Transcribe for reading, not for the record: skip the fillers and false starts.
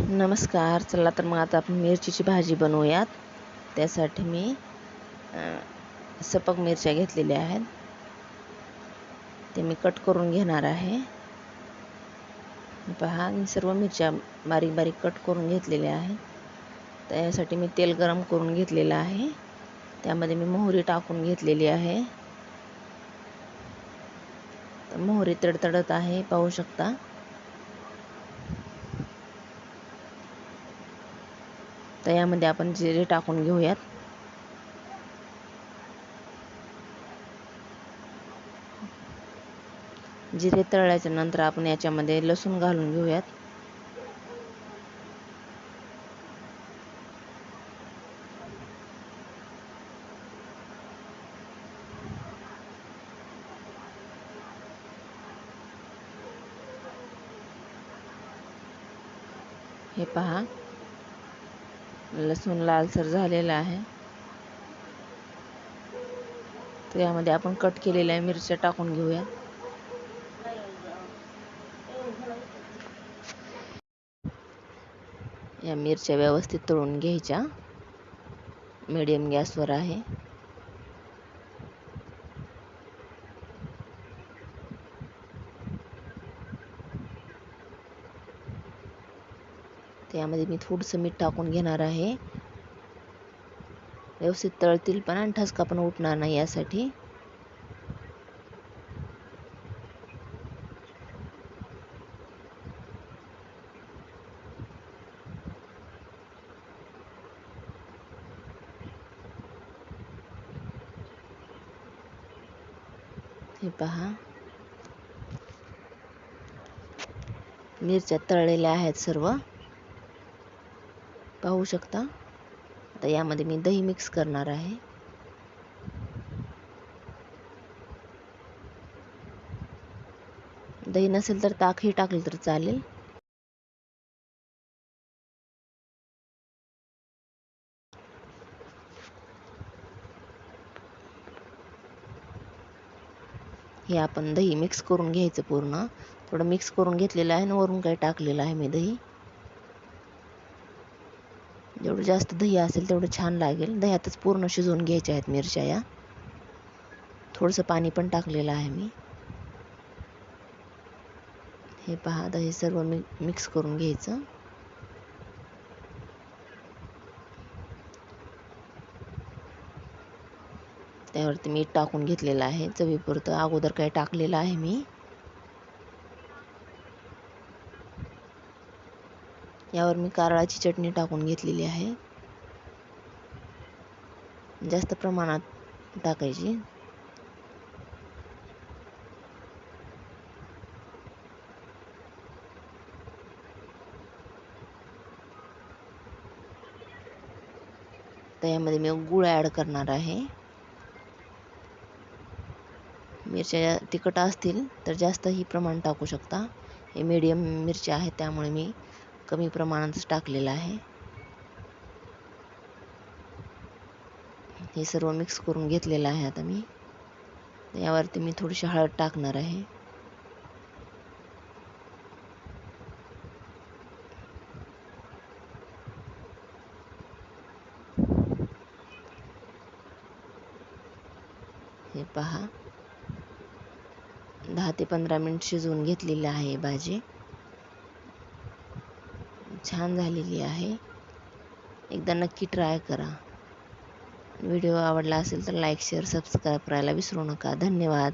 नमस्कार. चला तर मग आता आपण मिरचीची भाजी बनवूयात. त्यासाठी मी सपक मिरच्या घेतलेल्या आहेत. ते मी कट करून घेणार आहे. पहा, मी सर्व मिरच्या बारीक बारीक कट करून घेतलेल्या आहेत. त्यासाठी मी तेल गरम करून घेतलेलं आहे. त्यामध्ये मी मोहरी टाकून घेतलेली आहे. तर मोहरी तडतडत आहे, पाहू शकता. तर यामध्ये आपण जिरे टाकून घेऊयात. जिरे तळल्याच्या नंतर आपण याच्यामध्ये लसूण घालून घेऊयात. हे पहा, लसूण लालसर झालेला आहे. तर यामध्ये आपण कट केलेल्या मिरच्या टाकून घेऊया. या मिरच्या व्यवस्थित तळून घ्यायच्या. मीडियम गॅसवर आहे. त्यामध्ये मी थोडंसं मीठ टाकून घेणार आहे. व्यवस्थित तळतील पण आणि ठसका पण उठणार नाही यासाठी. हे पहा, मिरच्या तळलेल्या आहेत सर्व, पाहू शकता. आता यामध्ये मी दही मिक्स करणार आहे. दही नसेल तर ताकही टाकले तर चालेल. हे आपण दही मिक्स करून घ्यायचं पूर्ण. थोडं मिक्स करून घेतलेलं आहे आणि वरून काही टाकलेलं आहे मी दही. जेवढं जास्त दही असेल तेवढं छान लागेल. दह्यातच पूर्ण शिजवून घ्यायच्या आहेत मिरच्या या. थोडंसं पाणी पण टाकलेलं आहे मी. हे पहा, आता हे सर्व मिक्स करून घ्यायचं. त्यावरती मीठ टाकून घेतलेलं आहे चवीपुरतं. अगोदर काही टाकलेलं आहे मी. यावर मी कारळाची चटणी टाकून घेतलेली आहे. जास्त प्रमाणात टाकायची. त्यामध्ये मी गूळ ॲड करणार आहे. मिरच्या तिखट असतील तर जास्तही प्रमाण टाकू शकता. हे मीडियम मिरच्या आहेत त्यामुळे मी कमी प्रमाणातच टाकलेलं आहे. हे सर्व मिक्स करून घेतलेलं आहे. आता मी यावरती मी थोडीशी हळद टाकणार आहे. हे पहा, 10 ते 15 मिनिट शिजवून घेतलेली आहे भाजी. छान झालेली आहे. एकदा नक्की ट्राय करा. व्हिडिओ आवडला असेल तर लाईक, शेअर, सबस्क्राईब करायला विसरू नका. धन्यवाद.